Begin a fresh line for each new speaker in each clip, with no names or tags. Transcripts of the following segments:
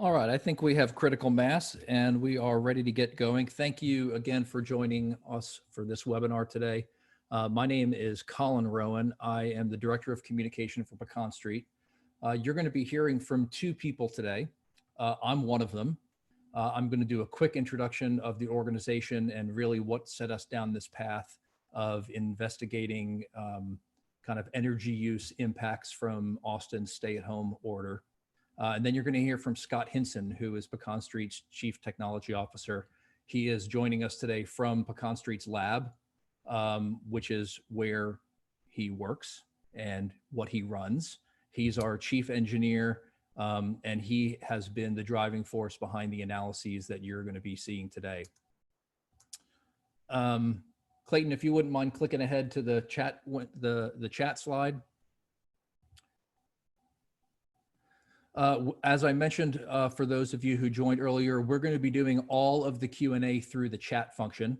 All right, I think we have critical mass and we are ready to get going. Thank you again for joining us for this webinar today. My name is Colin Rowan. I am the Director of Communication for Pecan Street. You're going to be hearing from two people today. I'm one of them. I'm going to do a quick introduction of the organization and really what set us down this path of investigating kind of energy use impacts from Austin's stay-at-home order. And then you're going to hear from Scott Hinson, who is Pecan Street's Chief Technology Officer. He is joining us today from Pecan Street's lab, which is where he works and what he runs. He's our chief engineer, and he has been the driving force behind the analyses that you're going to be seeing today. Clayton, if you wouldn't mind clicking ahead to the chat slide. As I mentioned, for those of you who joined earlier, we're going to be doing all of the Q&A through the chat function.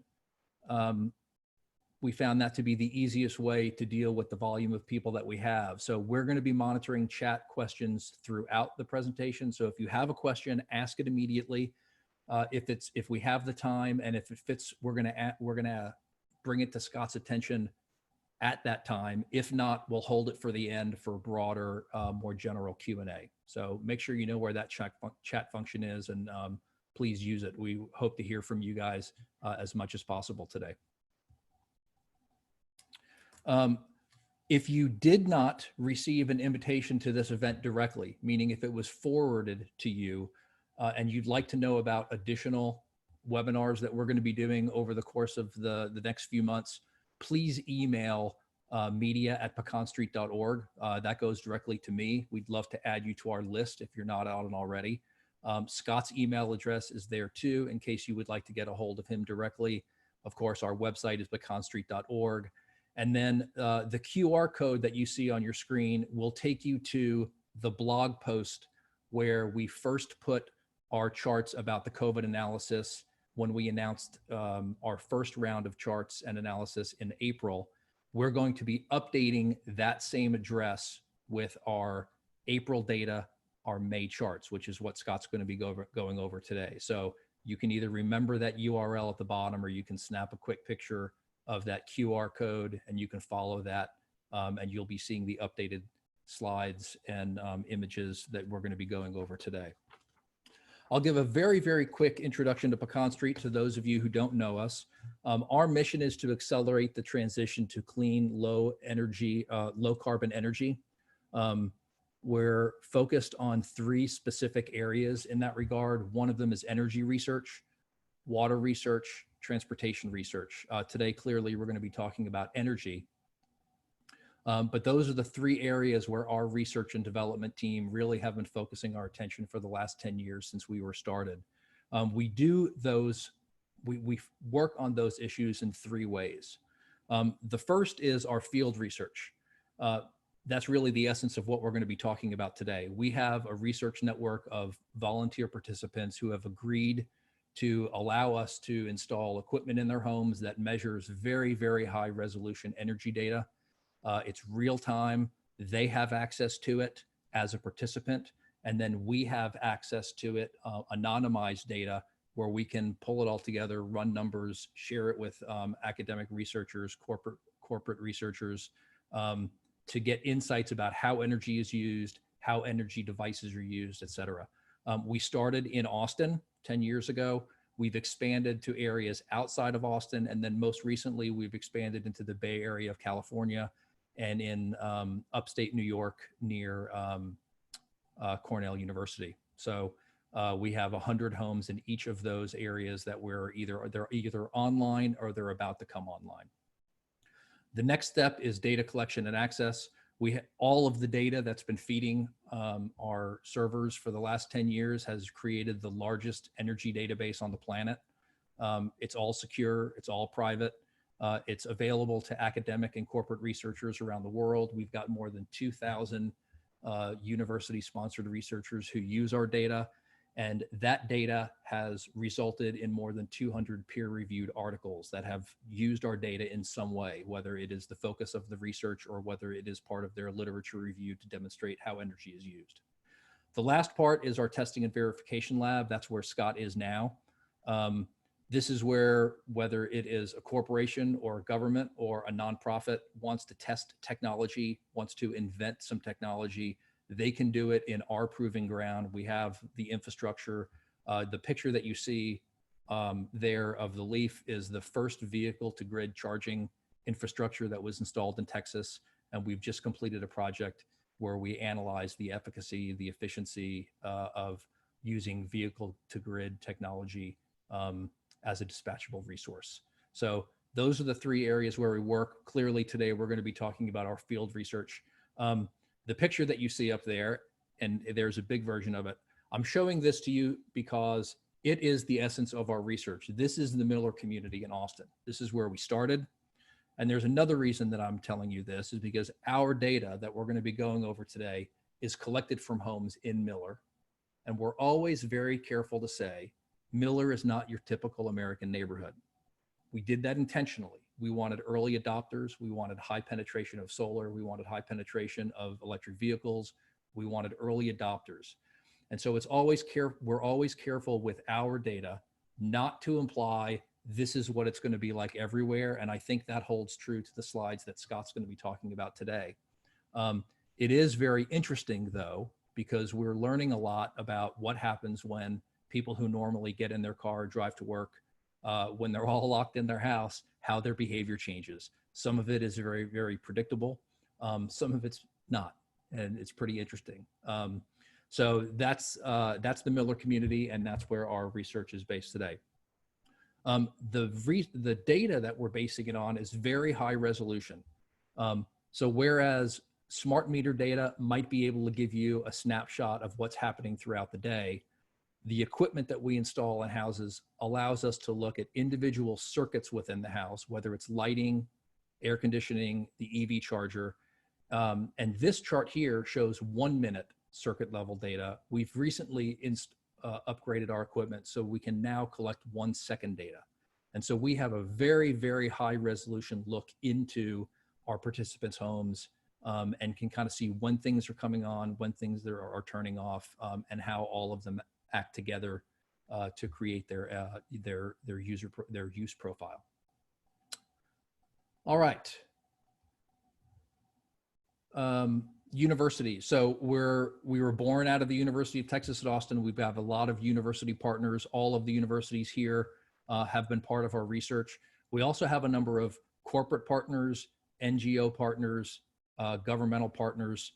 We found that to be the easiest way to deal with the volume of people that we have. So we're going to be monitoring chat questions throughout the presentation. So if you have a question, ask it immediately. If we have the time and if it fits, we're going to bring it to Scott's attention at that time. If not, we'll hold it for the end for broader, more general Q&A. So make sure you know where that chat function is, and please use it. We hope to hear from you guys as much as possible today. If you did not receive an invitation to this event directly, meaning if it was forwarded to you and you'd like to know about additional webinars that we're going to be doing over the course of the next few months, please email media@pecanstreet.org. That goes directly to me. We'd love to add you to our list if you're not on already. Scott's email address is there too, in case you would like to get a hold of him directly. Of course, our website is pecanstreet.org. And then the QR code that you see on your screen will take you to the blog post where we first put our charts about the COVID analysis when we announced our first round of charts and analysis in April. We're going to be updating that same address with our April data, our May charts, which is what Scott's going to be going over today. So you can either remember that URL at the bottom, or you can snap a quick picture of that QR code and you can follow that, and you'll be seeing the updated slides and images that we're going to be going over today. I'll give a very, very quick introduction to Pecan Street to those of you who don't know us. Our mission is to accelerate the transition to clean, low carbon energy. We're focused on three specific areas in that regard. One of them is energy research, water research, transportation research. Today, clearly, we're going to be talking about energy. But those are the three areas where our research and development team really have been focusing our attention for the last 10 years since we were started. We work on those issues in three ways. The first is our field research. That's really the essence of what we're going to be talking about today. We have a research network of volunteer participants who have agreed to allow us to install equipment in their homes that measures very, very high resolution energy data. It's real time. They have access to it as a participant, and then we have access to it, anonymized data, where we can pull it all together, run numbers, share it with academic researchers, corporate researchers, to get insights about how energy is used, how energy devices are used, et cetera. We started in Austin 10 years ago. We've expanded to areas outside of Austin, and then most recently we've expanded into the Bay Area of California and in upstate New York near Cornell University. So we have 100 homes in each of those areas that they're either online or they're about to come online. The next step is data collection and access. All of the data that's been feeding our servers for the last 10 years has created the largest energy database on the planet. It's all secure, it's all private. It's available to academic and corporate researchers around the world. We've got more than 2,000 university-sponsored researchers who use our data, and that data has resulted in more than 200 peer-reviewed articles that have used our data in some way, whether it is the focus of the research or whether it is part of their literature review to demonstrate how energy is used. The last part is our testing and verification lab. That's where Scott is now. This is where, whether it is a corporation or a government or a nonprofit wants to test technology, wants to invent some technology, they can do it in our proving ground. We have the infrastructure. The picture that you see there of the Leaf is the first vehicle to grid charging infrastructure that was installed in Texas. And we've just completed a project where we analyze the efficacy, the efficiency of using vehicle to grid technology as a dispatchable resource. So those are the three areas where we work. Clearly today, we're going to be talking about our field research. The picture that you see up there, and there's a big version of it, I'm showing this to you because it is the essence of our research. This is the Miller community in Austin. This is where we started. And there's another reason that I'm telling you this is because our data that we're going to be going over today is collected from homes in Miller. And we're always very careful to say, Miller is not your typical American neighborhood. We did that intentionally. We wanted early adopters. We wanted high penetration of solar. We wanted high penetration of electric vehicles. We wanted early adopters. And so we're always careful with our data not to imply this is what it's going to be like everywhere. And I think that holds true to the slides that Scott's going to be talking about today. It is very interesting though, because we're learning a lot about what happens when people who normally get in their car, drive to work, when they're all locked in their house, how their behavior changes. Some of it is very, very predictable. Some of it's not, and it's pretty interesting. So that's the Miller community, and that's where our research is based today. The data that we're basing it on is very high resolution. So whereas smart meter data might be able to give you a snapshot of what's happening throughout the day, the equipment that we install in houses allows us to look at individual circuits within the house, whether it's lighting, air conditioning, the EV charger. And this chart here shows 1 minute circuit level data. We've recently upgraded our equipment so we can now collect 1 second data. And so we have a very, very high resolution look into our participants' homes and can kind of see when things are coming on, when things are turning off, and how all of them act together to create their use profile. All right. University. So we were born out of the University of Texas at Austin. We have a lot of university partners. All of the universities here have been part of our research. We also have a number of corporate partners, NGO partners, governmental partners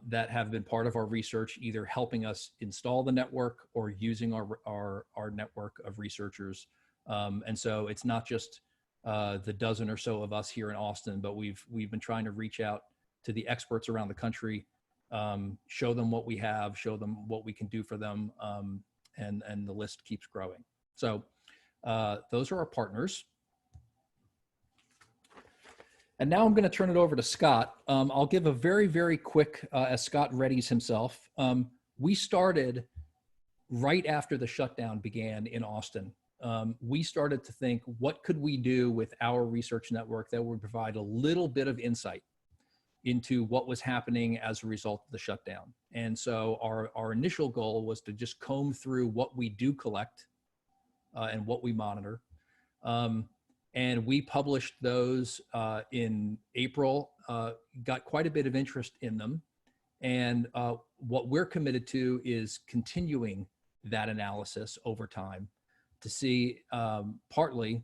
that have been part of our research, either helping us install the network or using our network of researchers. And so it's not just the dozen or so of us here in Austin, but we've been trying to reach out to the experts around the country, show them what we have, show them what we can do for them, and the list keeps growing. So those are our partners. And now I'm going to turn it over to Scott. I'll give a very, very quick, as Scott readies himself. We started right after the shutdown began in Austin. We started to think, what could we do with our research network that would provide a little bit of insight into what was happening as a result of the shutdown. And so our initial goal was to just comb through what we do collect and what we monitor. And we published those in April, got quite a bit of interest in them. And what we're committed to is continuing that analysis over time to see partly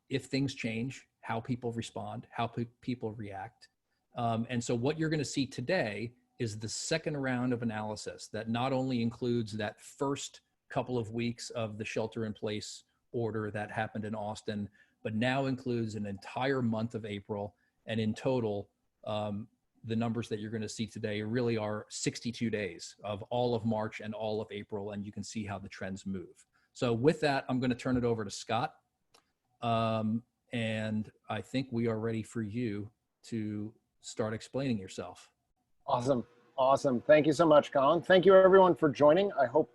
if things change, how people respond, how people react. And so what you're going to see today is the second round of analysis that not only includes that first couple of weeks of the shelter-in-place order that happened in Austin, but now includes an entire month of April. And in total, the numbers that you're going to see today really are 62 days of all of March and all of April, and you can see how the trends move. So with that, I'm going to turn it over to Scott. And I think we are ready for you to start explaining yourself.
Awesome. Awesome. Thank you so much, Colin. Thank you everyone for joining. I hope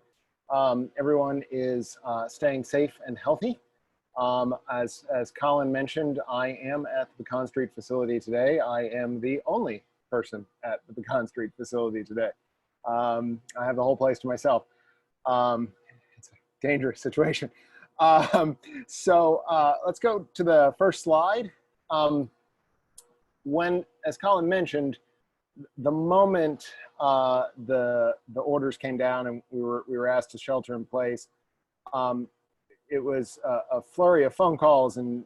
everyone is staying safe and healthy. As Colin mentioned, I am at the Pecan Street facility today. I am the only person at the Pecan Street facility today. I have the whole place to myself. It's a dangerous situation. Let's go to the first slide. As Colin mentioned, the moment the orders came down and we were asked to shelter in place, it was a flurry of phone calls and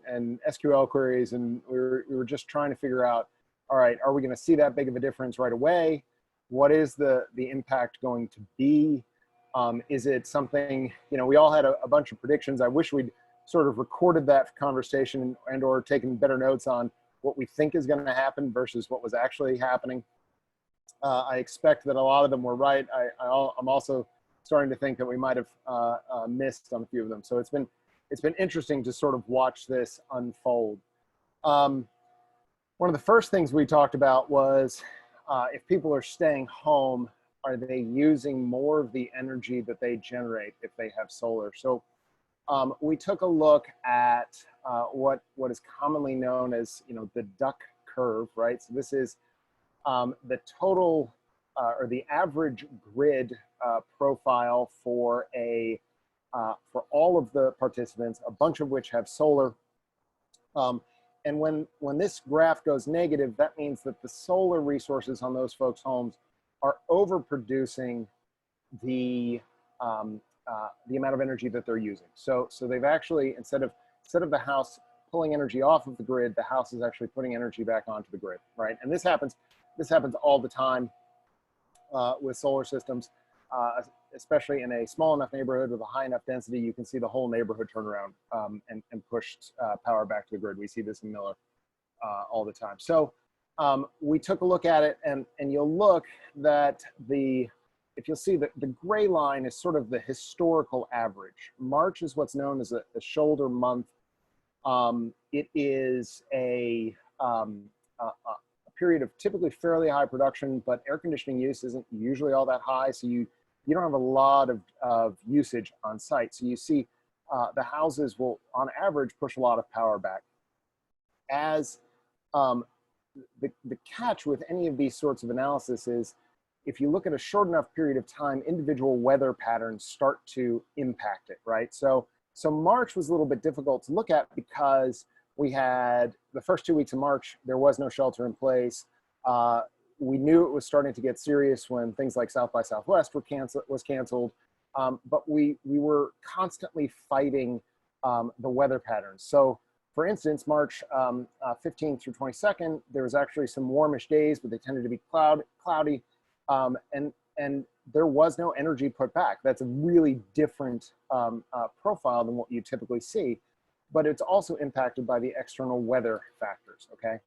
SQL queries, and we were just trying to figure out, all right, are we going to see that big of a difference right away? What is the impact going to be? Is it something, we all had a bunch of predictions. I wish we'd sort of recorded that conversation and or taken better notes on what we think is going to happen versus what was actually happening. I expect that a lot of them were right. I'm also starting to think that we might have missed on a few of them. So it's been interesting to sort of watch this unfold. One of the first things we talked about was if people are staying home, are they using more of the energy that they generate if they have solar? So we took a look at what is commonly known as the duck curve, right? So this is the total or the average grid profile for all of the participants, a bunch of which have solar. And when this graph goes negative, that means that the solar resources on those folks' homes are overproducing the amount of energy that they're using. So they've actually, instead of the house pulling energy off of the grid, the house is actually putting energy back onto the grid, right? And this happens all the time with solar systems, especially in a small enough neighborhood with a high enough density. You can see the whole neighborhood turn around and push power back to the grid. We see this in Miller all the time. So we took a look at it, and you'll look that if you'll see that the gray line is sort of the historical average. March is what's known as a shoulder month. It is a period of typically fairly high production, but air conditioning use isn't usually all that high. So you don't have a lot of usage on site. So you see the houses will, on average, push a lot of power back. As the catch with any of these sorts of analysis is, if you look at a short enough period of time, individual weather patterns start to impact it, right? So March was a little bit difficult to look at because we had the first 2 weeks of March, there was no shelter in place. We knew it was starting to get serious when things like South by Southwest was canceled, but we were constantly fighting the weather patterns. So for instance, March 15th through 22nd, there was actually some warmish days, but they tended to be cloudy, and there was no energy put back. That's a really different profile than what you typically see, but it's also impacted by the external weather factors, okay?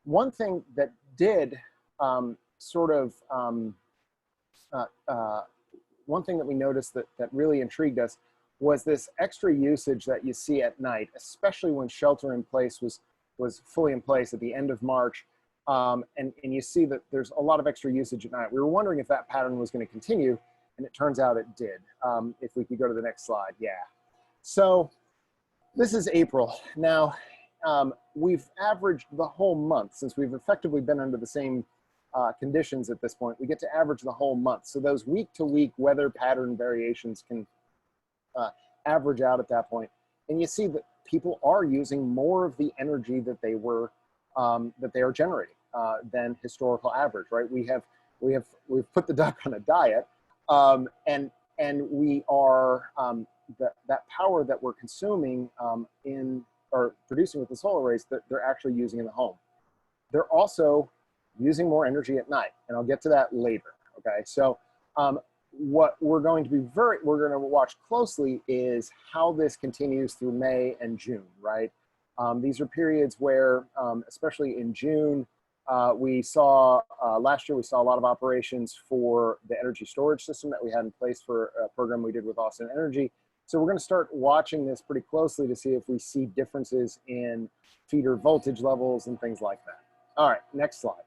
One thing that did one thing that we noticed that really intrigued us was this extra usage that you see at night, especially when shelter in place was fully in place at the end of March. And you see that there's a lot of extra usage at night. We were wondering if that pattern was going to continue, and it turns out it did. If we could go to the next slide, yeah. So this is April. Now, we've averaged the whole month, since we've effectively been under the same conditions at this point. We get to average the whole month. So those week-to-week weather pattern variations can average out at that point. And you see that people are using more of the energy that they are generating than historical average, right? We've put the duck on a diet, and we are that power that we're consuming or producing with the solar arrays that they're actually using in the home. They're also using more energy at night, and I'll get to that later. Okay, so what we're going to watch closely is how this continues through May and June, right? These are periods where, especially in June, we saw, last year we saw a lot of operations for the energy storage system that we had in place for a program we did with Austin Energy. So we're going to start watching this pretty closely to see if we see differences in feeder voltage levels and things like that. All right, next slide.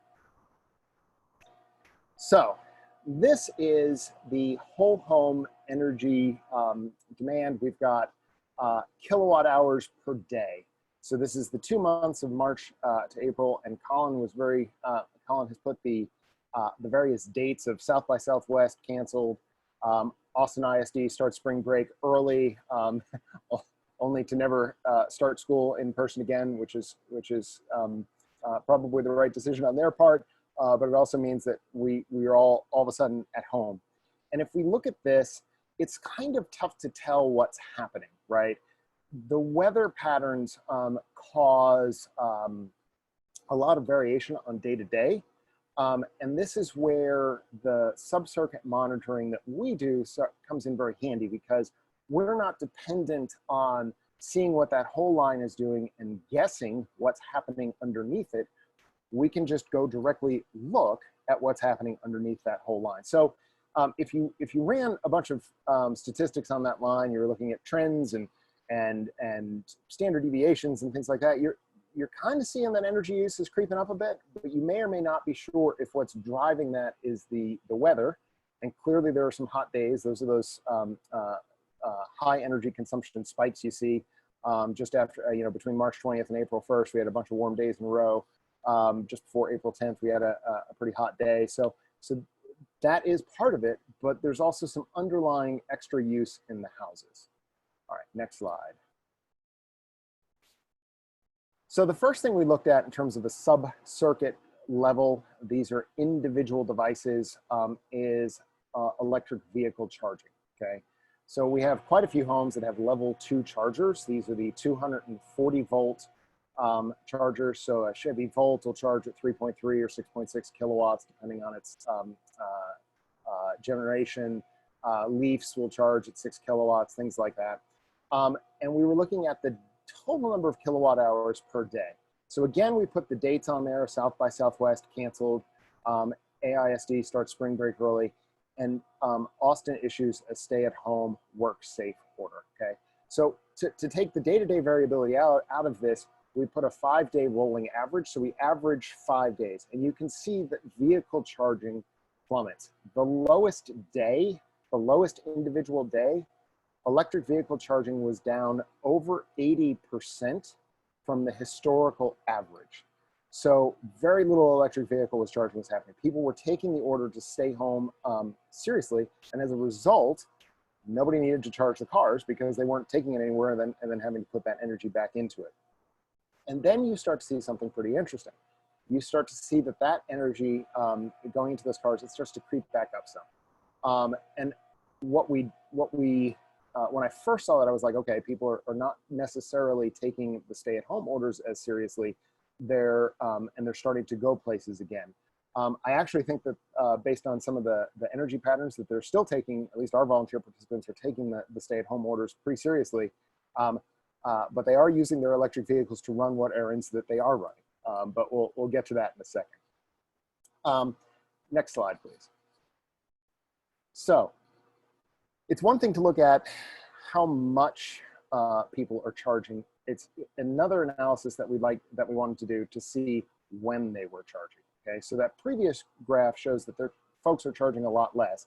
So this is the whole home energy demand. We've got kilowatt hours per day. So this is the 2 months of March to April, and Colin has put the the various dates of South by Southwest canceled. Austin ISD starts spring break early, only to never start school in person again, which is probably the right decision on their part. But it also means that we are all of a sudden at home. And if we look at this, it's kind of tough to tell what's happening, right? The weather patterns cause a lot of variation on day to day. And this is where the sub-circuit monitoring that we do comes in very handy, because we're not dependent on seeing what that whole line is doing and guessing what's happening underneath it. We can just go directly look at what's happening underneath that whole line. So if you ran a bunch of statistics on that line, you're looking at trends and standard deviations and things like that, you're kind of seeing that energy use is creeping up a bit, but you may or may not be sure if what's driving that is the weather. And clearly there are some hot days. Those are those high energy consumption spikes you see just after, between March 20th and April 1st, we had a bunch of warm days in a row. Just before April 10th, we had a pretty hot day. So that is part of it, but there's also some underlying extra use in the houses. All right, next slide. So the first thing we looked at in terms of the sub-circuit level, these are individual devices, is electric vehicle charging, okay? So we have quite a few homes that have level 2 chargers. These are the 240 volt chargers. So a Chevy Volt will charge at 3.3 or 6.6 kilowatts, depending on its generation. Leafs will charge at 6 kilowatts, things like that. And we were looking at the total number of kilowatt hours per day. So again, we put the dates on there: South by Southwest canceled, AISD starts spring break early, and Austin issues a stay-at-home, work-safe order, okay? So to take the day-to-day variability out of this, we put a 5-day rolling average. So we average 5 days, and you can see that vehicle charging plummets. The lowest individual day, electric vehicle charging was down over 80% from the historical average. So very little electric vehicle charging was happening. People were taking the order to stay home seriously, and as a result, nobody needed to charge the cars because they weren't taking it anywhere and then having to put that energy back into it. And then you start to see something pretty interesting. You start to see that energy going into those cars, it starts to creep back up some. And when I first saw that, I was like, okay, people are not necessarily taking the stay-at-home orders as seriously. And they're starting to go places again. I actually think that based on some of the energy patterns, that they're still taking, at least our volunteer participants are taking the stay-at-home orders pretty seriously. But they are using their electric vehicles to run what errands that they are running. But we'll get to that in a second. Next slide, please. So it's one thing to look at how much people are charging. It's another analysis that we wanted to do to see when they were charging. Okay, so that previous graph shows that folks are charging a lot less,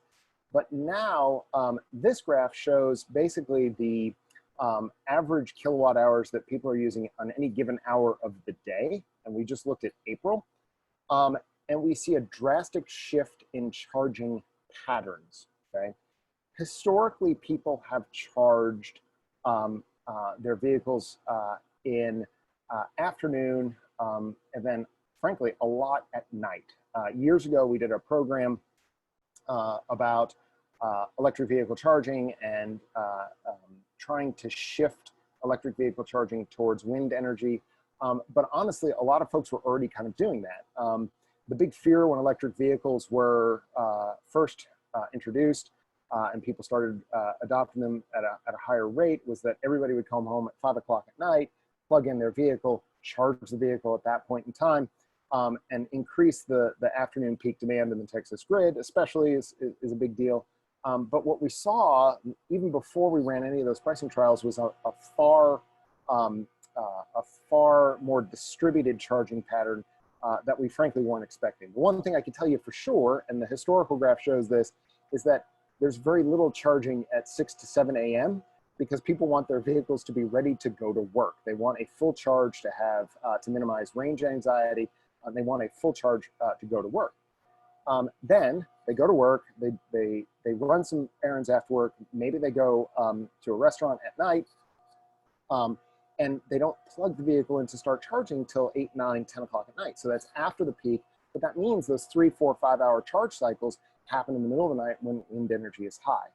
but now this graph shows basically the average kilowatt hours that people are using on any given hour of the day, and we just looked at April, and we see a drastic shift in charging patterns. Okay. Historically, people have charged their vehicles in afternoon and then, frankly, a lot at night. Years ago, we did a program about electric vehicle charging and trying to shift electric vehicle charging towards wind energy. But honestly, a lot of folks were already kind of doing that. The big fear when electric vehicles were first introduced and people started adopting them at a higher rate was that everybody would come home at 5 o'clock at night, plug in their vehicle, charge the vehicle at that point in time, and increase the afternoon peak demand in the Texas grid, especially is a big deal. But what we saw, even before we ran any of those pricing trials, was a far more distributed charging pattern that we frankly weren't expecting. The one thing I can tell you for sure, and the historical graph shows this, is that there's very little charging at 6 to 7 a.m. because people want their vehicles to be ready to go to work. They want a full charge to have to minimize range anxiety. They want a full charge to go to work. Then they go to work, they run some errands after work, maybe they go to a restaurant at night, and they don't plug the vehicle in to start charging till 8, 9, 10 o'clock at night. So that's after the peak, but that means those 3, 4, 5 hour charge cycles happen in the middle of the night when wind energy is high.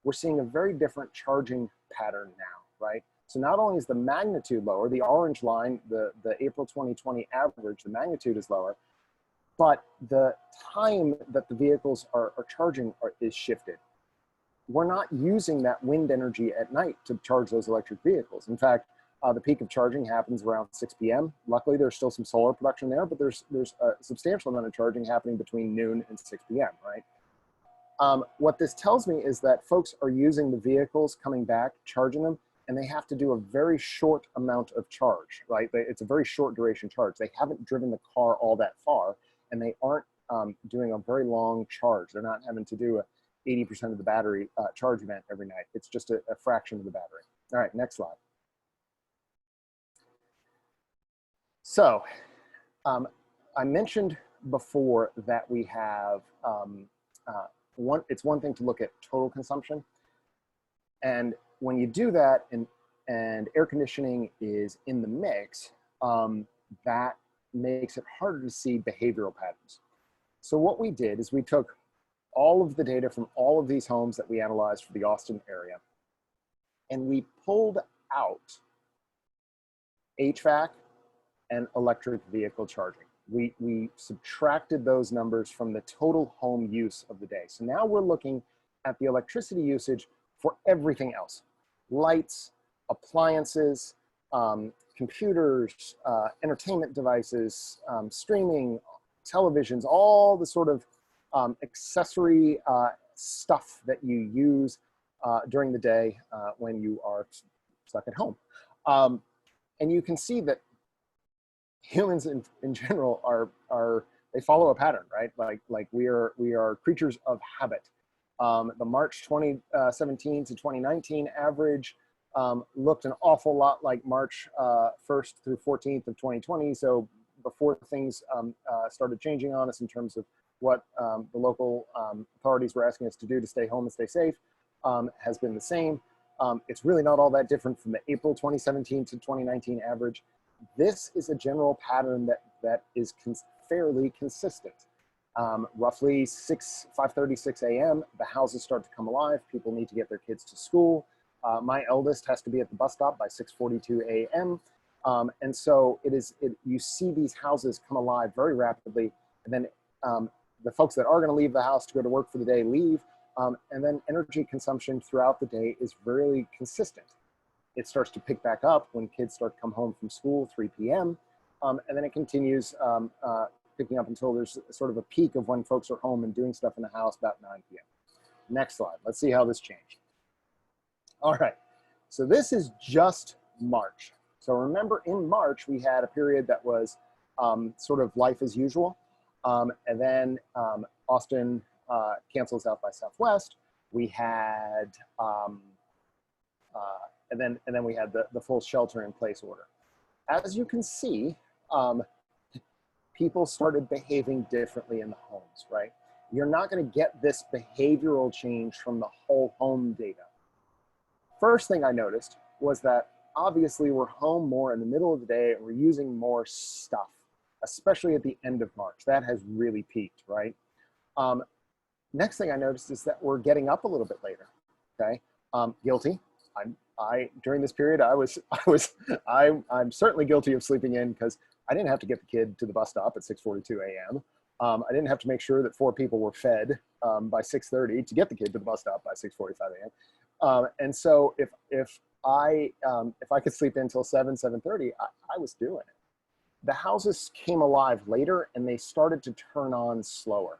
We're seeing a very different charging pattern now, right? So not only is the magnitude lower, the orange line, the April 2020 average, the magnitude is lower, but the time that the vehicles are charging is shifted. We're not using that wind energy at night to charge those electric vehicles. In fact, the peak of charging happens around 6 p.m. Luckily, there's still some solar production there, but there's a substantial amount of charging happening between noon and 6 p.m., right? What this tells me is that folks are using the vehicles, coming back, charging them, and they have to do a very short amount of charge, right? It's a very short duration charge. They haven't driven the car all that far, and they aren't doing a very long charge. They're not having to do a 80% of the battery charge event every night. It's just a fraction of the battery. All right, next slide. So I mentioned before that we have, it's one thing to look at total consumption. And when you do that and air conditioning is in the mix, that makes it harder to see behavioral patterns. So what we did is we took all of the data from all of these homes that we analyzed for the Austin area, and we pulled out HVAC and electric vehicle charging. We subtracted those numbers from the total home use of the day. So now we're looking at the electricity usage for everything else: lights, appliances, computers, entertainment devices, streaming, televisions, all the sort of accessory stuff that you use during the day when you are stuck at home. And you can see that humans in general they follow a pattern, right? Like we are creatures of habit. The March 2017 to 2019 average looked an awful lot like March 1st through 14th of 2020. So before things started changing on us in terms of what the local authorities were asking us to do to stay home and stay safe, has been the same. It's really not all that different from the April 2017 to 2019 average. This is a general pattern that is fairly consistent. Roughly 5:30, 6 a.m., the houses start to come alive. People need to get their kids to school. My eldest has to be at the bus stop by 6:42 a.m. And so you see these houses come alive very rapidly. And then the folks that are going to leave the house to go to work for the day leave. And then energy consumption throughout the day is really consistent. It starts to pick back up when kids start to come home from school, 3 p.m. And then it continues picking up until there's sort of a peak of when folks are home and doing stuff in the house about 9 p.m. Next slide. Let's see how this changed. All right. So this is just March. So remember, in March, we had a period that was sort of life as usual. And then Austin canceled South by Southwest. We had, and then we had the full shelter in place order. As you can see, people started behaving differently in the homes, right? You're not going to get this behavioral change from the whole home data. First thing I noticed was that obviously we're home more in the middle of the day and we're using more stuff, especially at the end of March. That has really peaked, right? Next thing I noticed is that we're getting up a little bit later, okay? Guilty. During this period, I'm certainly guilty of sleeping in because I didn't have to get the kid to the bus stop at 6:42 a.m. I didn't have to make sure that 4 people were fed by 6:30 to get the kid to the bus stop by 6:45 a.m. And so if I could sleep in until 7:30, I was doing it. The houses came alive later and they started to turn on slower.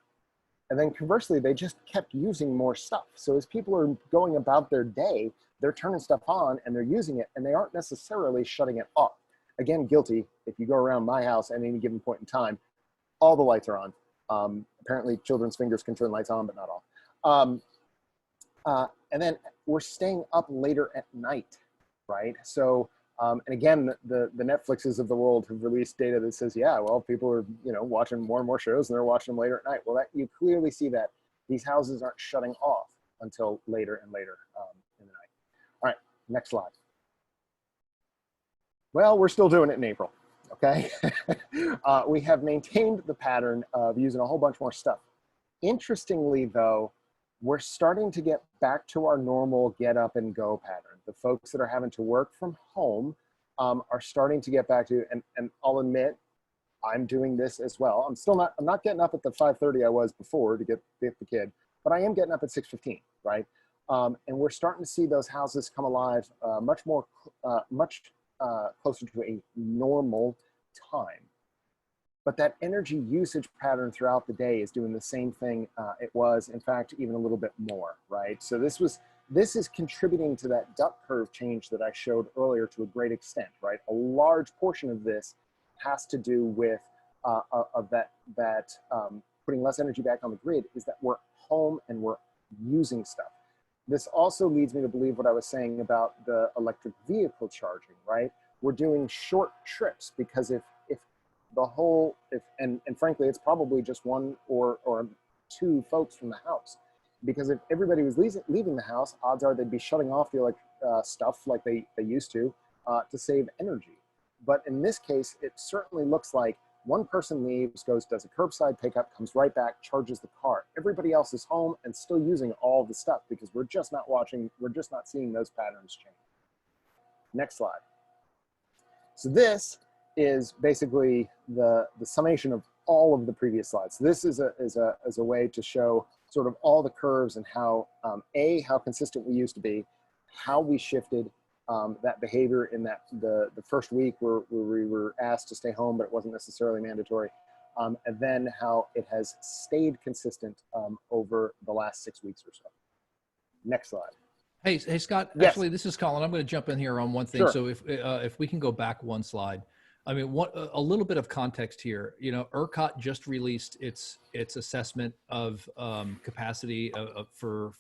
And then conversely, they just kept using more stuff. So as people are going about their day, they're turning stuff on and they're using it and they aren't necessarily shutting it off. Again, guilty. If you go around my house at any given point in time, all the lights are on. Apparently children's fingers can turn lights on, but not all. And then we're staying up later at night, right? So And again, the Netflixes of the world have released data that says, yeah, well, people are, watching more and more shows and they're watching them later at night. Well, you clearly see that these houses aren't shutting off until later and later in the night. All right, next slide. Well, we're still doing it in April, okay? We have maintained the pattern of using a whole bunch more stuff. Interestingly, though, we're starting to get back to our normal get up and go pattern. The folks that are having to work from home are starting to get back to, and I'll admit, I'm doing this as well. I'm not getting up at the 5:30 I was before to get the kid, but I am getting up at 6:15, right? And we're starting to see those houses come alive much closer to a normal time. But that energy usage pattern throughout the day is doing the same thing it was, in fact, even a little bit more, right? So this is contributing to that duck curve change that I showed earlier to a great extent, right? A large portion of this has to do with putting less energy back on the grid, is that we're home and we're using stuff. This also leads me to believe what I was saying about the electric vehicle charging, right? We're doing short trips because if frankly, it's probably just one or two folks from the house. Because if everybody was leaving the house, odds are they'd be shutting off the stuff like they used to save energy. But in this case, it certainly looks like one person leaves, does a curbside pickup, comes right back, charges the car. Everybody else is home and still using all the stuff because we're just not seeing those patterns change. Next slide. So this is basically the summation of all of the previous slides. So this is a way to show sort of all the curves and how, how consistent we used to be, how we shifted that behavior in the first week where we were asked to stay home, but it wasn't necessarily mandatory. And then how it has stayed consistent over the last 6 weeks or so. Next slide.
Hey, Scott,
yes.
Actually, this is Colin. I'm going to jump in here on one thing.
Sure.
So if we can go back one slide, I mean, a little bit of context here. ERCOT just released its assessment of capacity for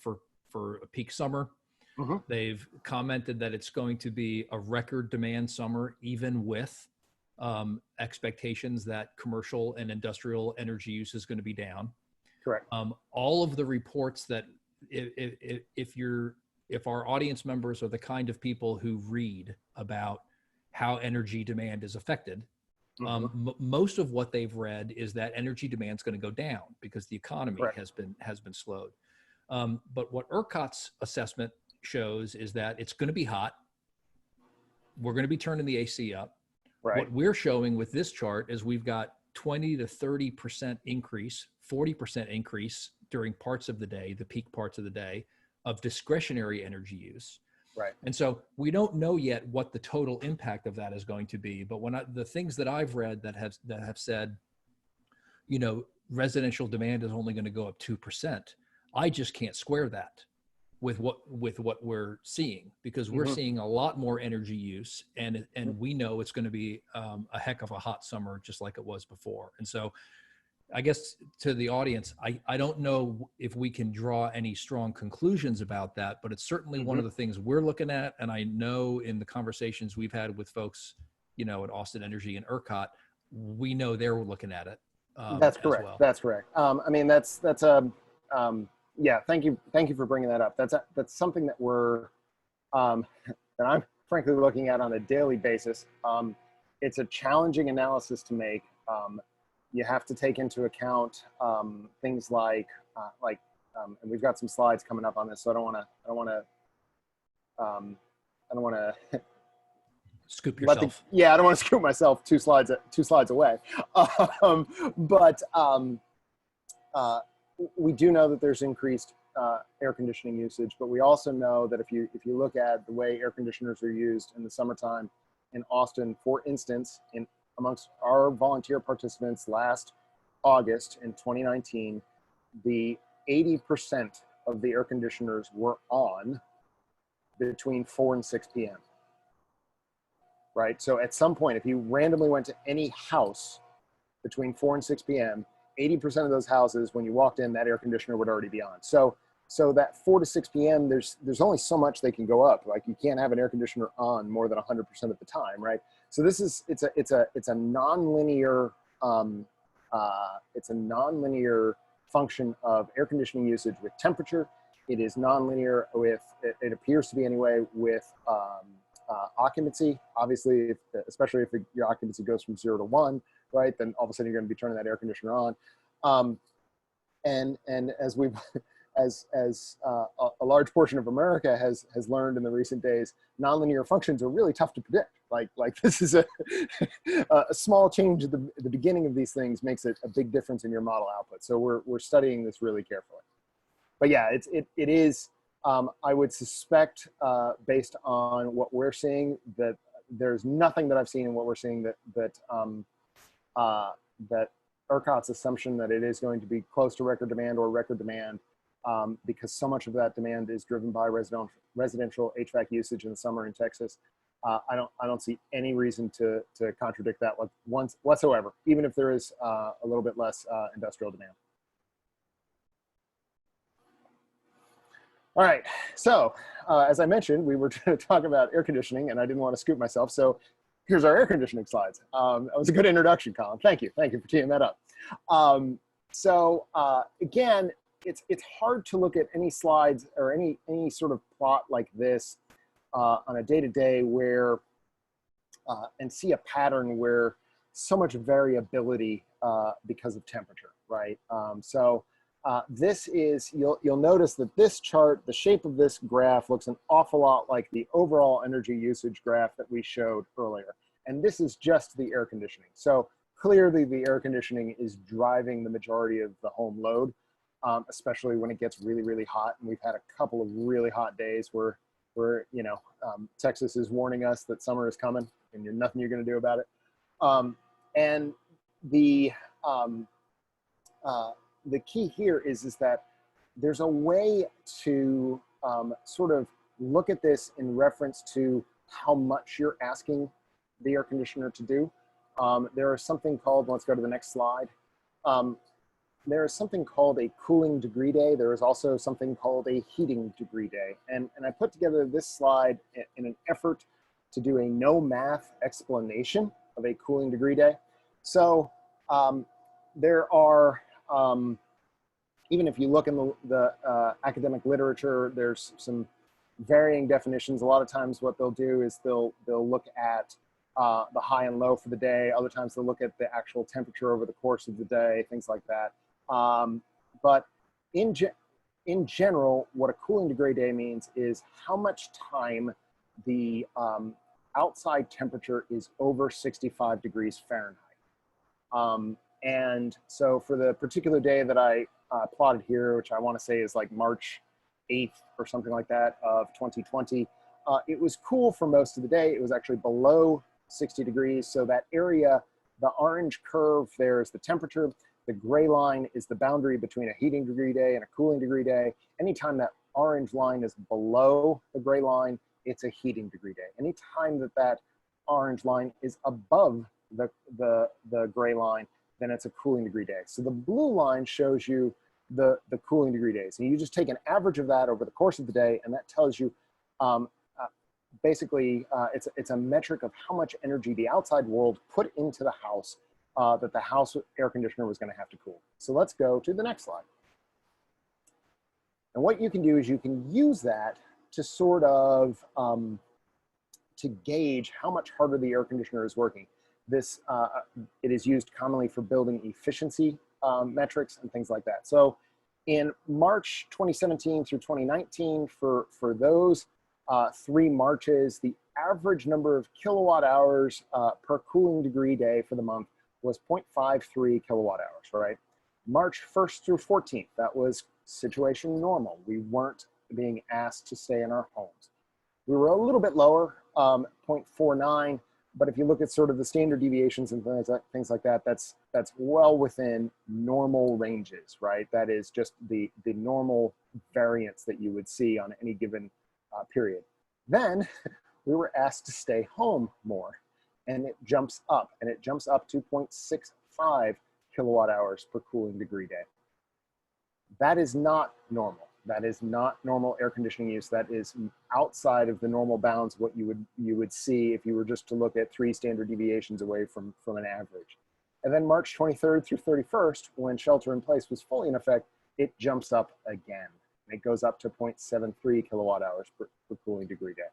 a peak summer.
Mm-hmm.
They've commented that it's going to be a record demand summer, even with expectations that commercial and industrial energy use is going to be down.
Correct.
All of the reports that if our audience members are the kind of people who read about how energy demand is affected,
mm-hmm.
Most of what they've read is that energy demand is going to go down because the economy
Correct.
has been slowed. But what ERCOT's assessment shows is that it's going to be hot. We're going to be turning the AC up.
Right.
What we're showing with this chart is we've got 20 to 30% increase, 40% increase during parts of the day, the peak parts of the day, of discretionary energy use.
Right.
And so we don't know yet what the total impact of that is going to be. But the things that I've read that have said, residential demand is only going to go up 2%, I just can't square that with what we're seeing, because we're mm-hmm. seeing a lot more energy use, and we know it's going to be a heck of a hot summer, just like it was before. And so I guess to the audience, I don't know if we can draw any strong conclusions about that, but it's certainly mm-hmm. one of the things we're looking at. And I know in the conversations we've had with folks, at Austin Energy and ERCOT, we know they're looking at it.
That's correct. Well. That's correct. I mean, that's yeah. Thank you for bringing that up. That's something that we're that I'm frankly looking at on a daily basis. It's a challenging analysis to make. You have to take into account things like, and we've got some slides coming up on this, so I don't want to
scoop yourself.
I don't want to scoop myself two slides away. But we do know that there's increased air conditioning usage, but we also know that if you look at the way air conditioners are used in the summertime in Austin, for instance, amongst our volunteer participants last August in 2019, the 80% of the air conditioners were on between 4 and 6 p.m. Right? So at some point, if you randomly went to any house between 4 and 6 p.m., 80% of those houses, when you walked in, that air conditioner would already be on. So So that 4 to 6 p.m., there's only so much they can go up. Like you can't have an air conditioner on more than 100% of the time, right? So this is it's a nonlinear function of air conditioning usage with temperature. It is nonlinear with it appears to be anyway with occupancy. Obviously, especially if your occupancy goes from 0 to 1, right? Then all of a sudden you're going to be turning that air conditioner on. And as we've as a large portion of America has learned in the recent days, nonlinear functions are really tough to predict. Like this is a small change at the beginning of these things makes it a big difference in your model output. So we're studying this really carefully. But yeah, it is. I would suspect, based on what we're seeing, that there's nothing that I've seen in what we're seeing that ERCOT's assumption that it is going to be close to record demand or record demand, because so much of that demand is driven by residential HVAC usage in the summer in Texas. I don't see any reason to contradict that whatsoever, even if there is a little bit less industrial demand. All right, so as I mentioned, we were going to talk about air conditioning, and I didn't want to scoop myself, so here's our air conditioning slides. That was a good introduction, Colin. Thank you for teeing that up. Again, it's hard to look at any slides or any sort of plot like this on a day-to-day where and see a pattern where so much variability because of temperature, right? This is, you'll notice that this chart, the shape of this graph looks an awful lot like the overall energy usage graph that we showed earlier. And this is just the air conditioning. So clearly the air conditioning is driving the majority of the home load, especially when it gets really, really hot. And we've had a couple of really hot days where Texas is warning us that summer is coming and there's nothing you're gonna do about it. And the key here is that there's a way to sort of look at this in reference to how much you're asking the air conditioner to do. There is something called, let's go to the next slide. There is something called a cooling degree day. There is also something called a heating degree day. And I put together this slide in an effort to do a no math explanation of a cooling degree day. So there are, even if you look in the academic literature, there's some varying definitions. A lot of times what they'll do is they'll look at the high and low for the day. Other times they'll look at the actual temperature over the course of the day, things like that. But in general, what a cooling degree day means is how much time the outside temperature is over 65 degrees Fahrenheit. And so for the particular day that I plotted here, which I want to say is like March 8th or something like that of 2020, it was cool for most of the day. It was actually below 60 degrees. So that area, the orange curve there is the temperature. The gray line is the boundary between a heating degree day and a cooling degree day. Anytime that orange line is below the gray line, it's a heating degree day. Anytime that orange line is above the gray line, then it's a cooling degree day. So the blue line shows you the cooling degree days. And you just take an average of that over the course of the day, and that tells you basically it's a metric of how much energy the outside world put into the house that the house air conditioner was going to have to cool. So let's go to the next slide. And what you can do is you can use that to sort of to gauge how much harder the air conditioner is working. This it is used commonly for building efficiency metrics and things like that. So in March 2017 through 2019, for those 3 Marches, the average number of kilowatt hours per cooling degree day for the month was 0.53 kilowatt hours, right? March 1st through 14th, that was situation normal. We weren't being asked to stay in our homes. We were a little bit lower, 0.49, but if you look at sort of the standard deviations and things like that, that's well within normal ranges, right? That is just the normal variance that you would see on any given period. Then we were asked to stay home more, and it jumps up, and it jumps up to 0.65 kilowatt hours per cooling degree day. That is not normal. That is not normal air conditioning use. That is outside of the normal bounds of what you would see if you were just to look at 3 standard deviations away from an average. And then March 23rd through 31st, when shelter in place was fully in effect, it jumps up again. It goes up to 0.73 kilowatt hours per cooling degree day.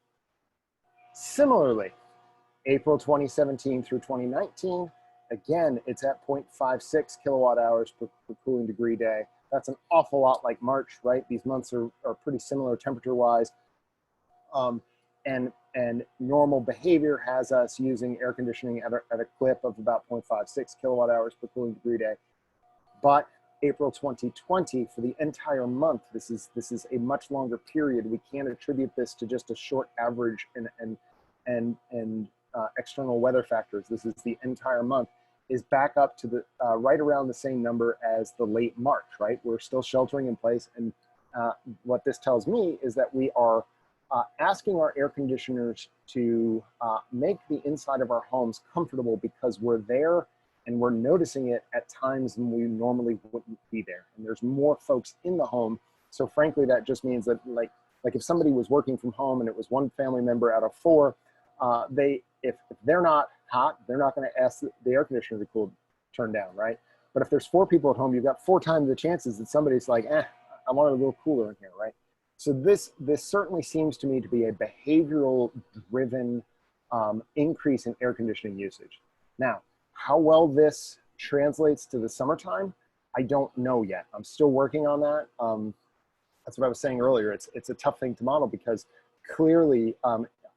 Similarly, April 2017 through 2019, again, it's at 0.56 kilowatt hours per cooling degree day. That's an awful lot like March, right? These months are pretty similar temperature-wise. And normal behavior has us using air conditioning at a clip of about 0.56 kilowatt hours per cooling degree day. But April 2020, for the entire month, this is a much longer period. We can't attribute this to just a short average and external weather factors. This is the entire month, is back up to the right around the same number as the late March, right? We're still sheltering in place. And what this tells me is that we are asking our air conditioners to make the inside of our homes comfortable because we're there and we're noticing it at times when we normally wouldn't be there. And there's more folks in the home. So frankly, that just means that like if somebody was working from home and it was one family member out of 4, if they're not hot, they're not going to ask the air conditioner to turn down, right? But if there's 4 people at home, you've got 4 times the chances that somebody's like, I want it a little cooler in here, right? So this certainly seems to me to be a behavioral driven increase in air conditioning usage. Now, how well this translates to the summertime, I don't know yet. I'm still working on that. That's what I was saying earlier. It's a tough thing to model because clearly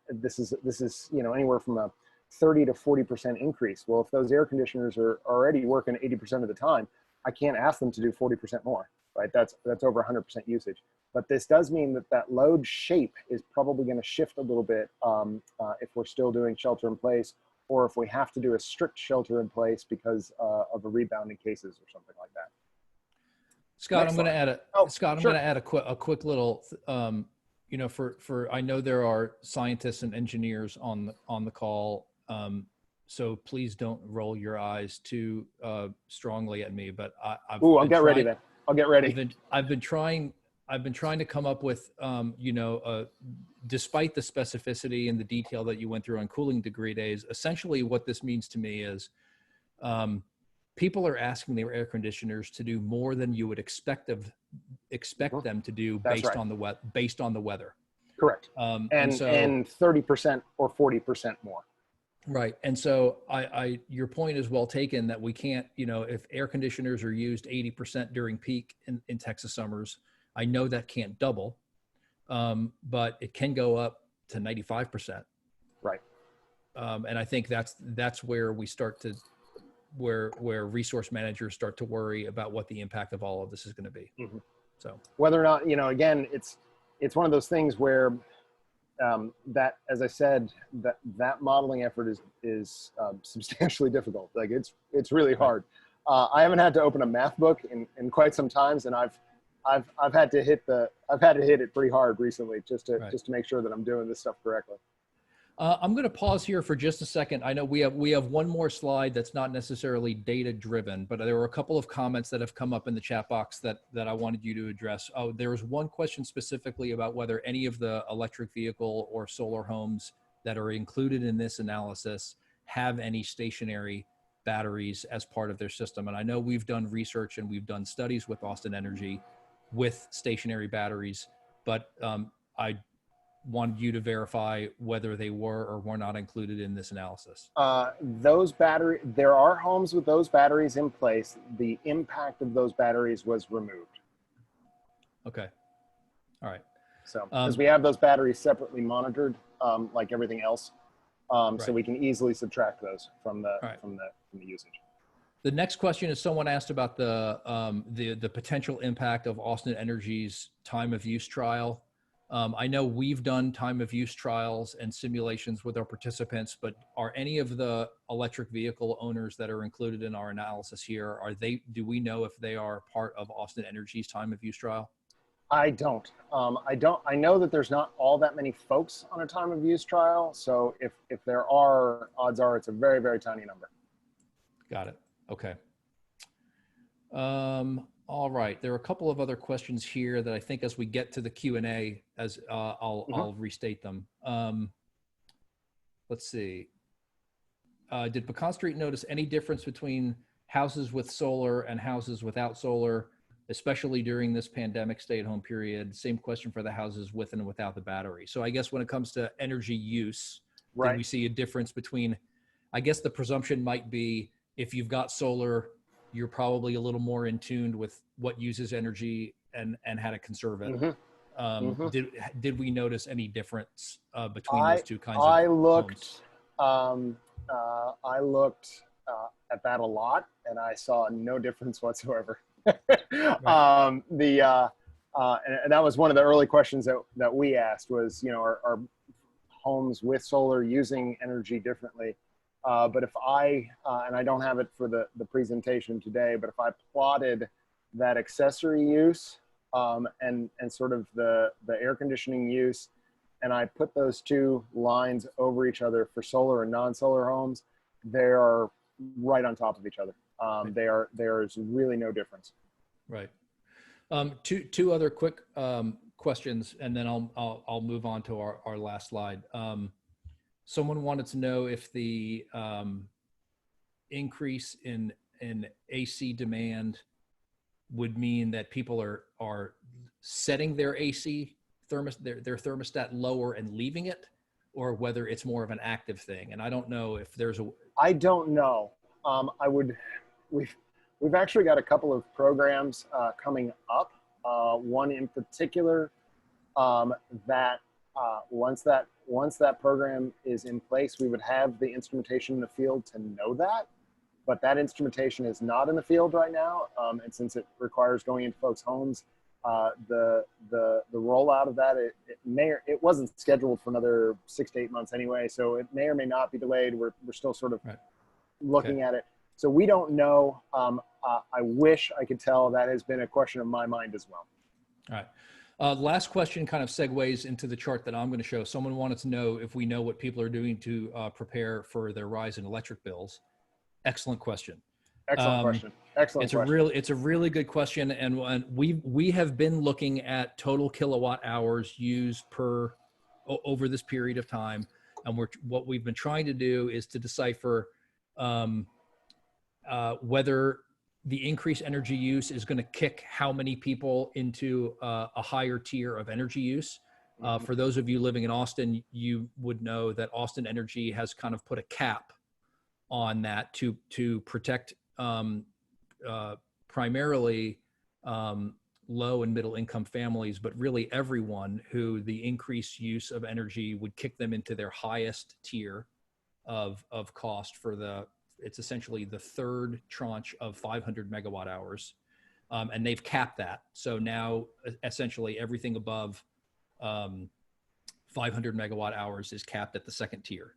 this is anywhere from a 30 to 40% increase. Well, if those air conditioners are already working 80% of the time, I can't ask them to do 40% more, right? That's over 100% usage. But this does mean that load shape is probably going to shift a little bit if we're still doing shelter in place, or if we have to do a strict shelter in place because of a rebound in cases or something like that.
Scott, I'm going to add
sure.
I'm going to add a quick little, for I know there are scientists and engineers on the call, so please don't roll your eyes too strongly at me. But
I'll get ready then. I'll get ready.
I've been trying to come up with, despite the specificity and the detail that you went through on cooling degree days, essentially what this means to me is people are asking their air conditioners to do more than you would expect them to do based on the weather. Correct.
And 30% or 40% more.
Right. And so your point is well taken that we can't, if air conditioners are used 80% during peak in Texas summers, I know that can't double, but it can go up to 95%.
Right.
And I think that's where we start to, where resource managers start to worry about what the impact of all of this is going to be. Mm-hmm. So
whether or not, again, it's one of those things where that, as I said, that modeling effort is substantially difficult. Like it's really hard. I haven't had to open a math book in quite some times, and I've had to hit it pretty hard recently just to make sure that I'm doing this stuff correctly.
I'm going to pause here for just a second. I know we have one more slide that's not necessarily data driven, but there were a couple of comments that have come up in the chat box that I wanted you to address. Oh, there was one question specifically about whether any of the electric vehicle or solar homes that are included in this analysis have any stationary batteries as part of their system. And I know we've done research and we've done studies with Austin Energy with stationary batteries, but I wanted you to verify whether they were or were not included in this analysis.
There are homes with those batteries in place. The impact of those batteries was removed.
Okay. All right.
So, because we have those batteries separately monitored, like everything else, so we can easily subtract those from the usage.
The next question is someone asked about the potential impact of Austin Energy's time of use trial. I know we've done time of use trials and simulations with our participants, but are any of the electric vehicle owners that are included in our analysis here, do we know if they are part of Austin Energy's time of use trial?
I don't. I know that there's not all that many folks on a time of use trial. So if there are, odds are it's a very, very tiny number.
Got it. Okay. All right. There are a couple of other questions here that I think as we get to the Q&A, I'll restate them. Let's see. Did Pecan Street notice any difference between houses with solar and houses without solar, especially during this pandemic stay-at-home period? Same question for the houses with and without the battery. So I guess when it comes to energy use, did we see a difference between, I guess the presumption might be if you've got solar, you're probably a little more in tune with what uses energy and how to conserve it. Did we notice any difference between those two kinds of homes?
I looked at that a lot, and I saw no difference whatsoever. And that was one of the early questions that we asked was, are homes with solar using energy differently? But if and I don't have it for the presentation today, but if I plotted that accessory use and sort of the air conditioning use, and I put those two lines over each other for solar and non-solar homes, they are right on top of each other. There is really no difference.
Right. Two other quick questions, and then I'll move on to our last slide. Someone wanted to know if the increase in AC demand would mean that people are setting their AC their thermostat lower and leaving it, or whether it's more of an active thing. And I don't know if there's a.
I don't know. We've actually got a couple of programs coming up. One in particular that once that program is in place, we would have the instrumentation in the field to know that, but that instrumentation is not in the field right now. And since it requires going into folks' homes, the rollout of that, it wasn't scheduled for another 6 to 8 months anyway, so it may or may not be delayed. We're still sort of looking at it. So we don't know. I wish I could tell. That has been a question of my mind as well.
All right. Last question kind of segues into the chart that I'm going to show. Someone wanted to know if we know what people are doing to prepare for their rise in electric bills. Excellent question.
Excellent question. Excellent question.
It's a really good question, and we have been looking at total kilowatt hours used over this period of time, and what we've been trying to do is to decipher whether the increased energy use is going to kick how many people into a higher tier of energy use. For those of you living in Austin, you would know that Austin Energy has kind of put a cap on that to protect primarily low and middle income families, but really everyone who the increased use of energy would kick them into their highest tier of cost for it's essentially the third tranche of 500 megawatt hours. And they've capped that. So now essentially everything above 500 megawatt hours is capped at the second tier.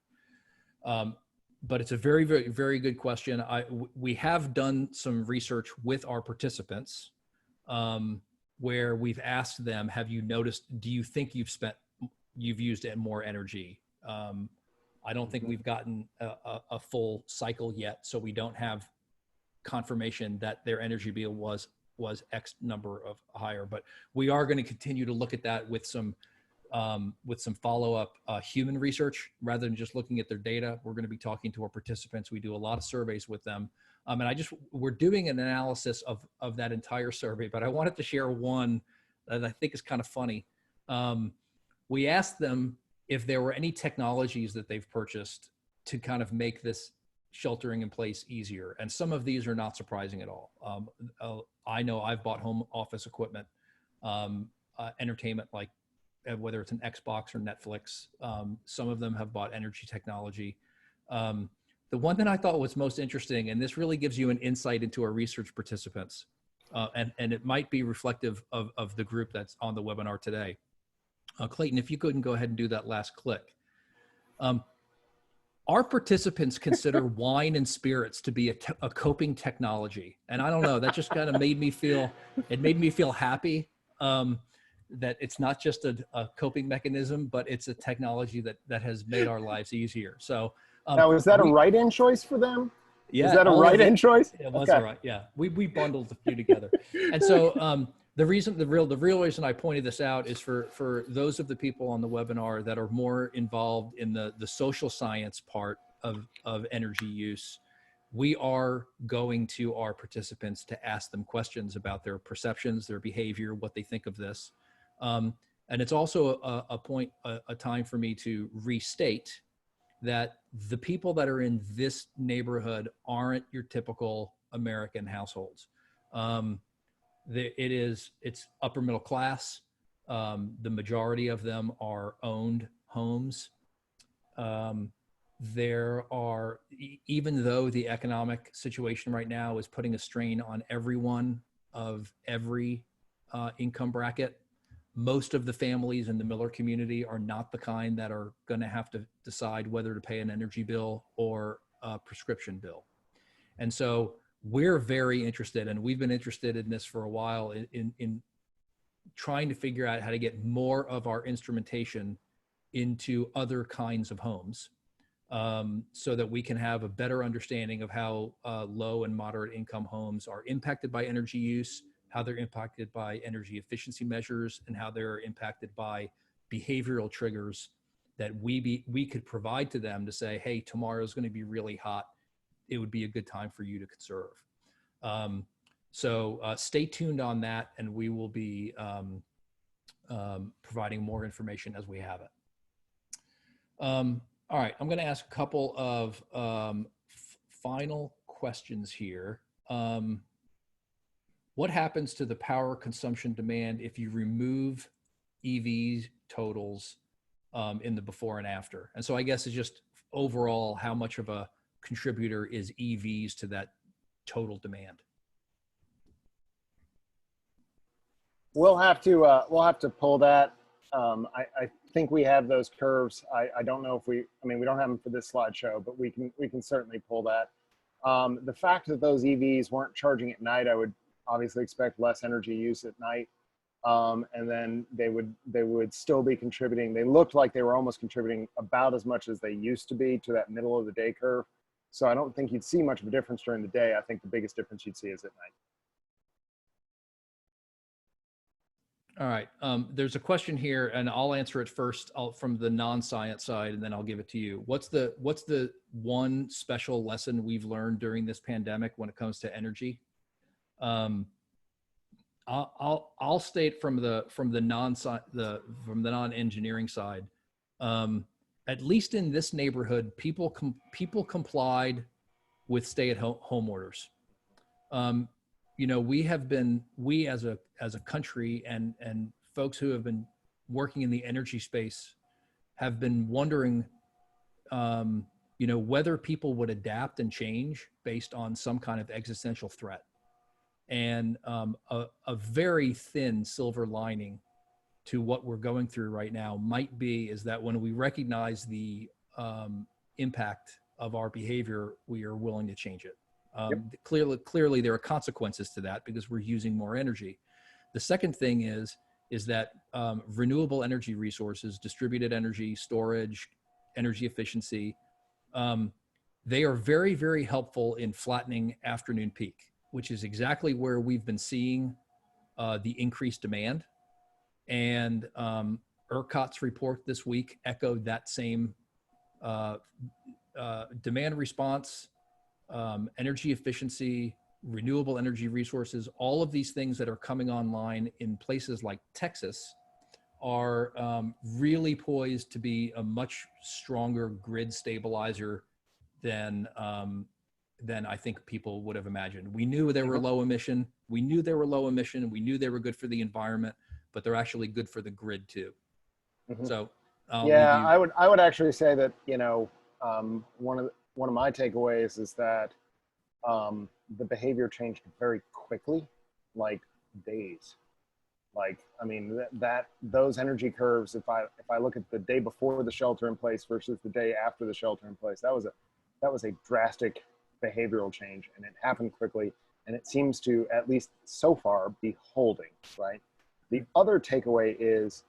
But it's a very, very, very good question. We have done some research with our participants where we've asked them, have you noticed, do you think you've used more energy? I don't think we've gotten a full cycle yet, so we don't have confirmation that their energy bill was X number of higher. But we are going to continue to look at that with some follow-up human research rather than just looking at their data. We're going to be talking to our participants. We do a lot of surveys with them, and we're doing an analysis of that entire survey. But I wanted to share one that I think is kind of funny. We asked them if there were any technologies that they've purchased to kind of make this sheltering in place easier. And some of these are not surprising at all. I know I've bought home office equipment, entertainment, like whether it's an Xbox or Netflix. Some of them have bought energy technology. The one that I thought was most interesting, and this really gives you an insight into our research participants, and it might be reflective of the group that's on the webinar today. Clayton, if you couldn't go ahead and do that last click. Our participants consider wine and spirits to be a coping technology. And I don't know, that just kind of made me feel happy that it's not just a coping mechanism, but it's a technology that has made our lives easier. So
now, is that a write-in choice for them?
Yeah,
Is that a
all of
right
it.
end choice?
It was
Okay.
all right. Yeah, we bundled a few together, and so the real reason I pointed this out is for those of the people on the webinar that are more involved in the social science part of energy use. We are going to our participants to ask them questions about their perceptions, their behavior, what they think of this, and it's also a time for me to restate that the people that are in this neighborhood aren't your typical American households. It's upper middle class. The majority of them are owned homes. There are, even though the economic situation right now is putting a strain on everyone of every income bracket, most of the families in the Miller community are not the kind that are going to have to decide whether to pay an energy bill or a prescription bill. And so we're very interested, and we've been interested in this for a while, in trying to figure out how to get more of our instrumentation into other kinds of homes, so that we can have a better understanding of how low and moderate income homes are impacted by energy use, how they're impacted by energy efficiency measures, and how they're impacted by behavioral triggers that we could provide to them to say, hey, tomorrow's going to be really hot. It would be a good time for you to conserve. So stay tuned on that, and we will be providing more information as we have it. All right, I'm going to ask a couple of final questions here. What happens to the power consumption demand if you remove EV totals in the before and after? And so I guess it's just overall, how much of a contributor is EVs to that total demand?
We'll have to pull that. I think we have those curves. I don't know if we don't have them for this slideshow, but we can certainly pull that. The fact that those EVs weren't charging at night, I would obviously expect less energy use at night. And then they would still be contributing. They looked like they were almost contributing about as much as they used to be to that middle of the day curve. So I don't think you'd see much of a difference during the day. I think the biggest difference you'd see is at night.
All right. There's a question here, and I'll answer it first from the non-science side, and then I'll give it to you. What's the one special lesson we've learned during this pandemic when it comes to energy? I'll state from the non-engineering side. At least in this neighborhood, people complied with stay-at-home orders. You know, we as a country and folks who have been working in the energy space have been wondering, you know, whether people would adapt and change based on some kind of existential threat. And a very thin silver lining to what we're going through right now might be is that when we recognize the impact of our behavior, we are willing to change it. Yep. Clearly there are consequences to that because we're using more energy. The second thing is that renewable energy resources, distributed energy, storage, energy efficiency, they are very, very helpful in flattening afternoon peak, which is exactly where we've been seeing the increased demand. And ERCOT's report this week echoed that same demand response, energy efficiency, renewable energy resources. All of these things that are coming online in places like Texas are really poised to be a much stronger grid stabilizer than I think people would have imagined. We knew they were low emission. We knew they were low emission. We knew they were good for the environment, but they're actually good for the grid too. Mm-hmm. So
yeah, I would actually say that, you know, one of my takeaways is that the behavior changed very quickly, like days. Like, I mean, those energy curves, if I look at the day before the shelter in place versus the day after the shelter in place, that was a drastic behavioral change, and it happened quickly, and it seems to, at least so far, be holding, right? The other takeaway is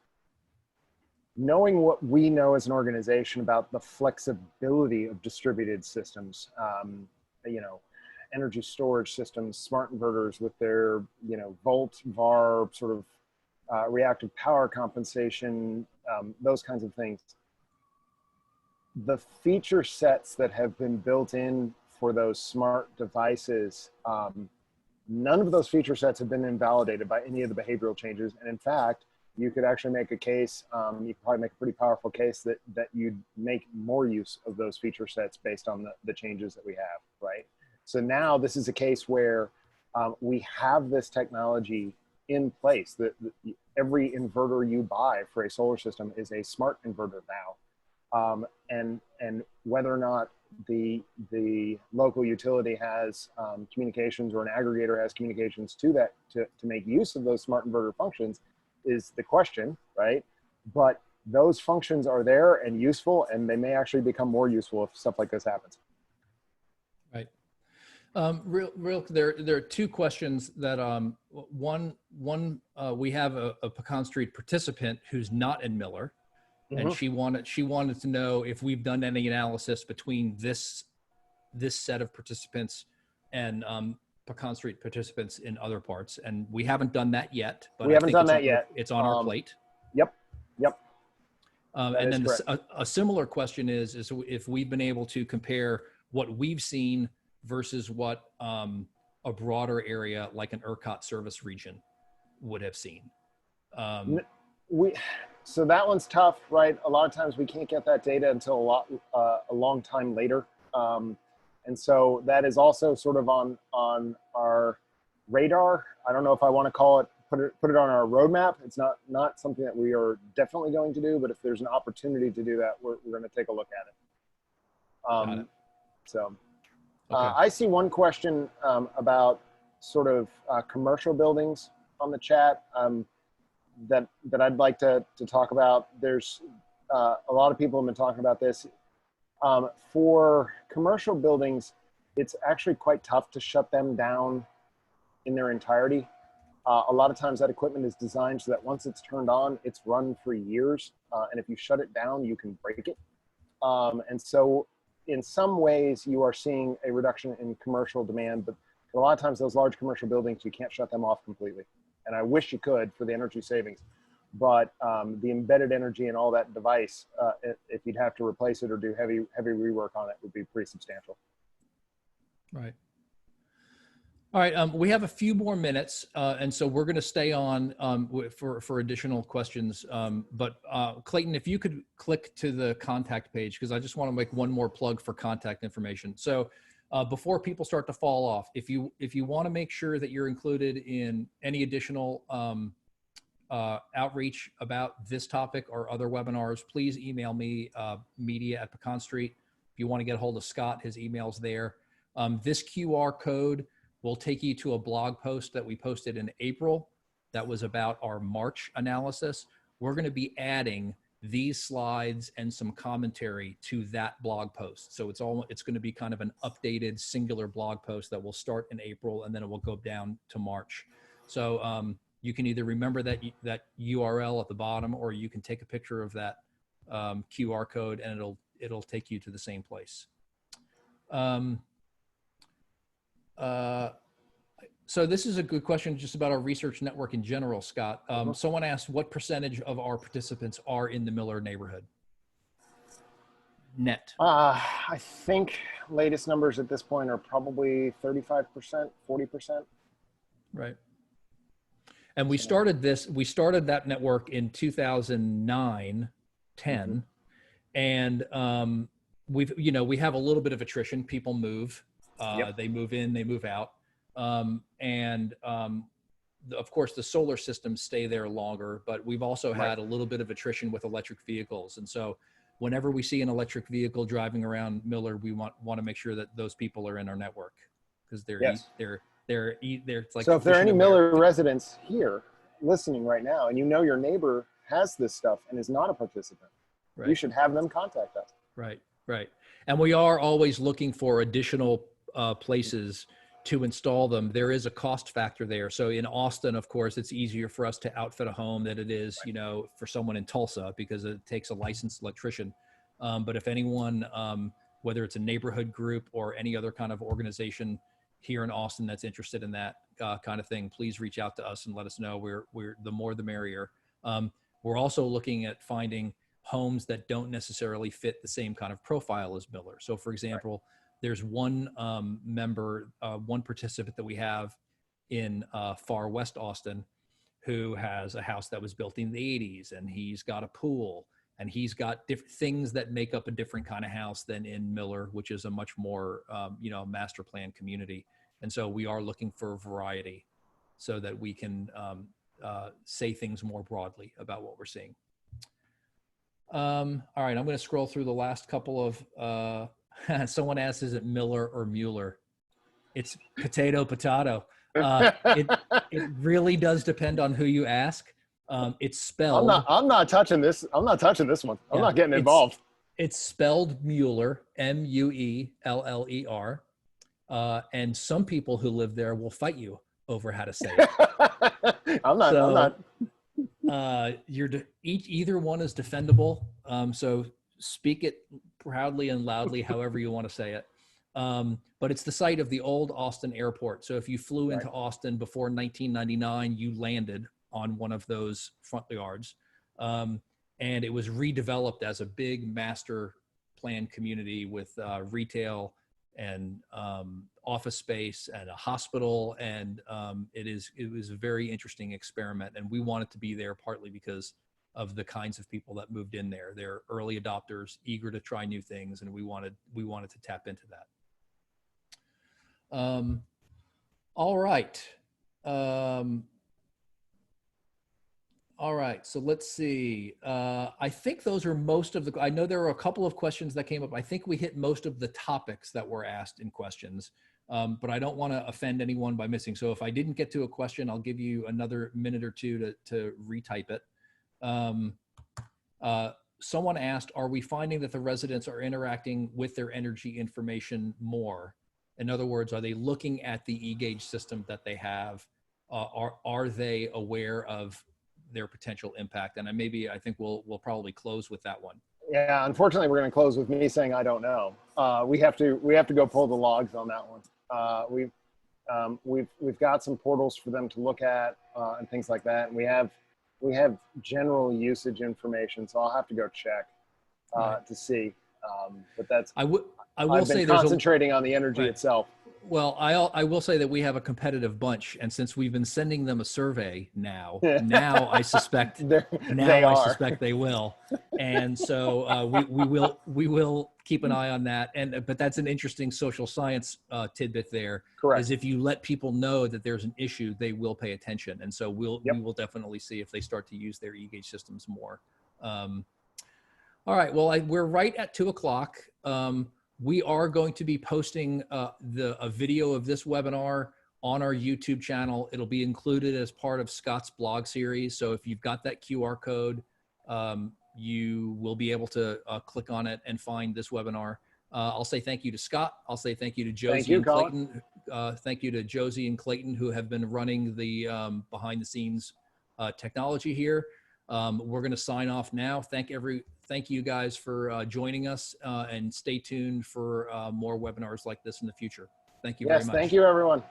knowing what we know as an organization about the flexibility of distributed systems. energy storage systems, smart inverters with their, volt, VAR, sort of reactive power compensation, those kinds of things. The feature sets that have been built in for those smart devices, none of those feature sets have been invalidated by any of the behavioral changes. And in fact, you could actually make a case, you could probably make a pretty powerful case that you'd make more use of those feature sets based on the changes that we have, right? So now this is a case where we have this technology in place. That every inverter you buy for a solar system is a smart inverter now. And whether or not the local utility has communications, or an aggregator has communications to that to make use of those smart inverter functions is the question, right? But those functions are there and useful, and they may actually become more useful if stuff like this happens.
Right. There are two questions that one we have a Pecan Street participant who's not in Miller. And she wanted to know if we've done any analysis between this set of participants and Pecan Street participants in other parts, and we haven't done that yet. But
we haven't done that yet.
It's on our plate.
Yep.
And then a similar question is if we've been able to compare what we've seen versus what a broader area like an ERCOT service region would have seen.
So that one's tough, right? A lot of times we can't get that data until a long time later. And so that is also sort of on our radar. I don't know if I want to call it, put it on our roadmap. It's not something that we are definitely going to do, but if there's an opportunity to do that, we're going to take a look at it. So okay. I see one question about sort of commercial buildings on the chat. That I'd like to talk about. There's a lot of people have been talking about this. For commercial buildings, it's actually quite tough to shut them down in their entirety. A lot of times that equipment is designed so that once it's turned on, it's run for years. And if you shut it down, you can break it. And so in some ways you are seeing a reduction in commercial demand, but a lot of times those large commercial buildings, you can't shut them off completely. And I wish you could for the energy savings, but the embedded energy and all that device, if you'd have to replace it or do heavy rework on it, would be pretty substantial.
Right. All right. We have a few more minutes, and so we're going to stay on for additional questions. But Clayton, if you could click to the contact page, because I just want to make one more plug for contact information. So. Before people start to fall off, if you want to make sure that you're included in any additional outreach about this topic or other webinars, please email me, media@Pecan Street. If you want to get a hold of Scott, his email's there. This QR code will take you to a blog post that we posted in April that was about our March analysis. We're going to be adding these slides and some commentary to that blog post. So it's going to be kind of an updated singular blog post that will start in April, and then it will go down to March. So you can either remember that URL at the bottom, or you can take a picture of that QR code and it'll take you to the same place. So this is a good question just about our research network in general, Scott. Someone asked what percentage of our participants are in the Miller neighborhood? Net.
I think latest numbers at this point are probably 35%, 40%.
Right. And we started that network in 2009, 10. And we have a little bit of attrition. People move, They move in, they move out. Of course, the solar systems stay there longer, but we've also had a little bit of attrition with electric vehicles. And so whenever we see an electric vehicle driving around Miller, we want to make sure that those people are in our network, because they're it's like,
so if there are any Miller residents here listening right now, and your neighbor has this stuff and is not a participant, you should have them contact us.
Right. And we are always looking for additional places to install them. There is a cost factor there. So in Austin, of course, it's easier for us to outfit a home than it is, for someone in Tulsa, because it takes a licensed electrician. But if anyone whether it's a neighborhood group or any other kind of organization here in Austin that's interested in that kind of thing, please reach out to us and let us know. We're the more the merrier. We're also looking at finding homes that don't necessarily fit the same kind of profile as Miller. So for example, there's one one participant that we have in far West Austin who has a house that was built in the 80s, and he's got a pool, and he's got different things that make up a different kind of house than in Miller, which is a much more, master plan community. And so we are looking for variety so that we can say things more broadly about what we're seeing. All right, I'm going to scroll through the last couple of, someone asked, is it Miller or Mueller? It's potato. It really does depend on who you ask. It's spelled.
I'm not touching this. I'm not touching this one. I'm not getting involved.
It's spelled Mueller, Mueller. And some people who live there will fight you over how to say it.
I'm not.
Either one is defendable. So speak it proudly and loudly, however you want to say it. But it's the site of the old Austin airport. So if you flew into Austin before 1999, you landed on one of those front yards. And it was redeveloped as a big master plan community with retail and office space and a hospital. And it was a very interesting experiment. And we wanted to be there partly because of the kinds of people that moved in there. They're early adopters, eager to try new things. And we wanted to tap into that. All right. All right, so let's see. I think those are most of I know there were a couple of questions that came up. I think we hit most of the topics that were asked in questions, but I don't want to offend anyone by missing. So if I didn't get to a question, I'll give you another minute or two to retype it. Someone asked, are we finding that the residents are interacting with their energy information more? In other words, are they looking at the e-gauge system that they have? Are they aware of their potential impact? And I think we'll probably close with that one.
Yeah, unfortunately, we're going to close with me saying I don't know. We have to go pull the logs on that one. We've got some portals for them to look at and things like that, and we have general usage information. So I'll have to go check to see. But that's
I will say
there's concentrating on the energy itself.
Well, I will say that we have a competitive bunch, and since we've been sending them a survey now I suspect they will, and so we will keep an eye on that. But that's an interesting social science tidbit there.
Correct.
Is if you let people know that there's an issue, they will pay attention, and so we will definitely see if they start to use their e-gauge systems more. All right. Well, we're right at 2:00. We are going to be posting a video of this webinar on our YouTube channel. It'll be included as part of Scott's blog series. So if you've got that QR code, you will be able to click on it and find this webinar. I'll say thank you to Scott. I'll say thank you to Josie and Clayton. Thank you to Josie and Clayton, who have been running the behind the scenes technology here. We're going to sign off now. Thank you guys for joining us, and stay tuned for more webinars like this in the future. Thank you very much.
Thank you, everyone.